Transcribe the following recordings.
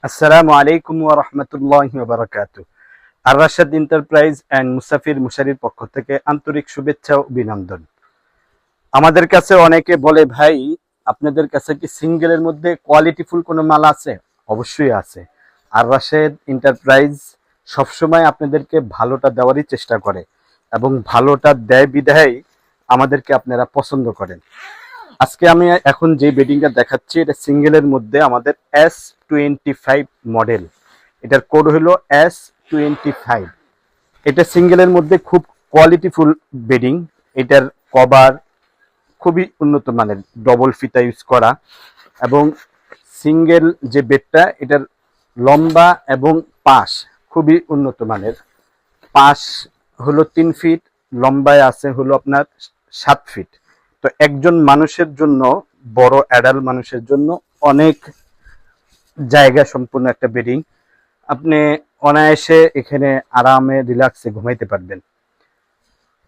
আসসালামু আলাইকুম ওয়া রাহমাতুল্লাহি ওয়া বারাকাতুহু। আর রাশেদ এন্টারপ্রাইজ এন্ড মুসাফির মুশারির পক্ষ থেকে আন্তরিক শুভেচ্ছা ও অভিনন্দন। আমাদের কাছে অনেকে বলে, ভাই আপনাদের কাছে কি সিঙ্গেলের মধ্যে কোয়ালিটিফুল কোনো মাল আছে? অবশ্যই আছে। আর রাশেদ এন্টারপ্রাইজ সবসময় আপনাদেরকে ভালোটা দেওয়ারই চেষ্টা করে এবং ভালোটা দেয় বিধায় আমাদেরকে আপনারা পছন্দ করেন। আজকে আমি এখন যে বেডিংটা দেখাচ্ছি এটা সিঙ্গেলের মধ্যে আমাদের S25 মডেল। এটার কোড হলো S25। এটা সিঙ্গেলের মধ্যে খুব কোয়ালিটিফুল বেডিং। এটার কভার খুবই উন্নত মানের, ডবল ফিতা ইউজ করা, এবং সিঙ্গেল যে বেডটা এটার লম্বা এবং পাশ খুবই উন্নত মানের। পাশ হলো 3 ফিট, লম্বায় আছে হলো আপনার 7 ফিট। তো একজন মানুষের জন্য, বড় অ্যাডাল্ট মানুষের জন্য অনেক জায়গা সম্পূর্ণ একটা বেডিং। আপনি অনায়াসে এখানে আরামে রিল্যাক্সে ঘুমাইতে পারবেন।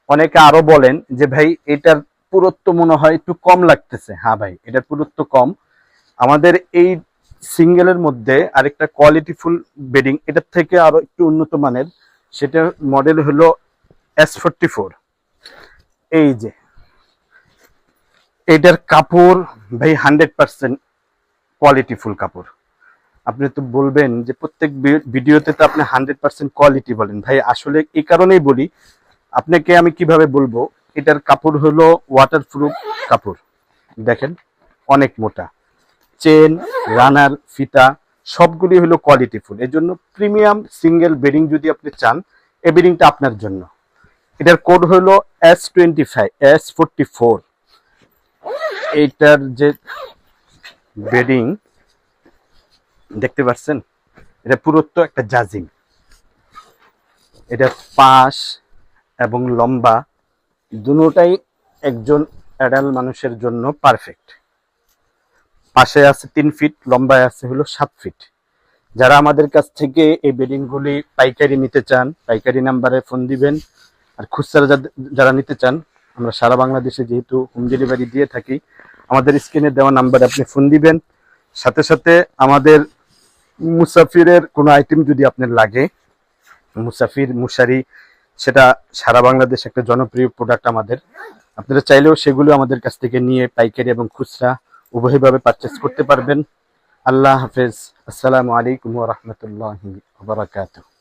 অনেকে আরো বলেন যে ভাই এটার পুরুত্ব মনে হয় একটু কম লাগতেছে। হ্যাঁ ভাই, এটার পুরুত্ব কম। আমাদের এই সিঙ্গেলের মধ্যে আরেকটা কোয়ালিটিফুল বেডিং এটার থেকে আরো একটু উন্নত মানের, সেটার মডেল হলো S44। এই যে এটার কাপড় ভাই 100% কোয়ালিটিফুল কাপড়। আপনি তো বলবেন যে প্রত্যেক ভিডিওতে তো আপনি 100% কোয়ালিটি বলেন। ভাই আসলে এই কারণেই বলি, আপনাকে আমি কিভাবে বলবো, এটার কাপড় হলো ওয়াটারপ্রুফ কাপড়। দেখেন অনেক মোটা, চেন, রানার, ফিতা সবগুলি হলো কোয়ালিটিফুল। এর জন্য প্রিমিয়াম সিঙ্গেল বেডিং যদি আপনি চান, এই বেডিংটা আপনার জন্য। এটার কোড হলো S44। এইটার যে বেডিং দেখতে পাচ্ছেন, এটা পুরুত্ব একটা জাজিং। এটা পাশ এবং লম্বা দুটোটাই একজন অ্যাডাল্ট মানুষের জন্য পারফেক্ট। পাশে আছে 3 ফিট, লম্বায় আছে হলো 7 ফিট। যারা আমাদের কাছ থেকে এই বেডিংগুলি পাইকারি নিতে চান, পাইকারি নাম্বারে ফোন দিবেন। আর খুচরা যারা নিতে চান, আমরা সারা বাংলাদেশে যেহেতু হোম ডেলিভারি দিয়ে থাকি, আমাদের স্ক্রিনে দেওয়া নাম্বারে আপনি ফোন দিবেন। সাথে সাথে আমাদের মুসাফিরের কোনো আইটেম যদি আপনার লাগে, মুসাফির মুশারি, সেটা সারা বাংলাদেশ একটা জনপ্রিয় প্রোডাক্ট আমাদের। আপনারা চাইলেও সেগুলো আমাদের কাছ থেকে নিয়ে পাইকারি এবং খুচরা উভয়ভাবে পারচেস করতে পারবেন। আল্লাহ হাফেজ। আসসালামু আলাইকুম ওয়া রাহমাতুল্লাহি ওয়া বারাকাতুহু।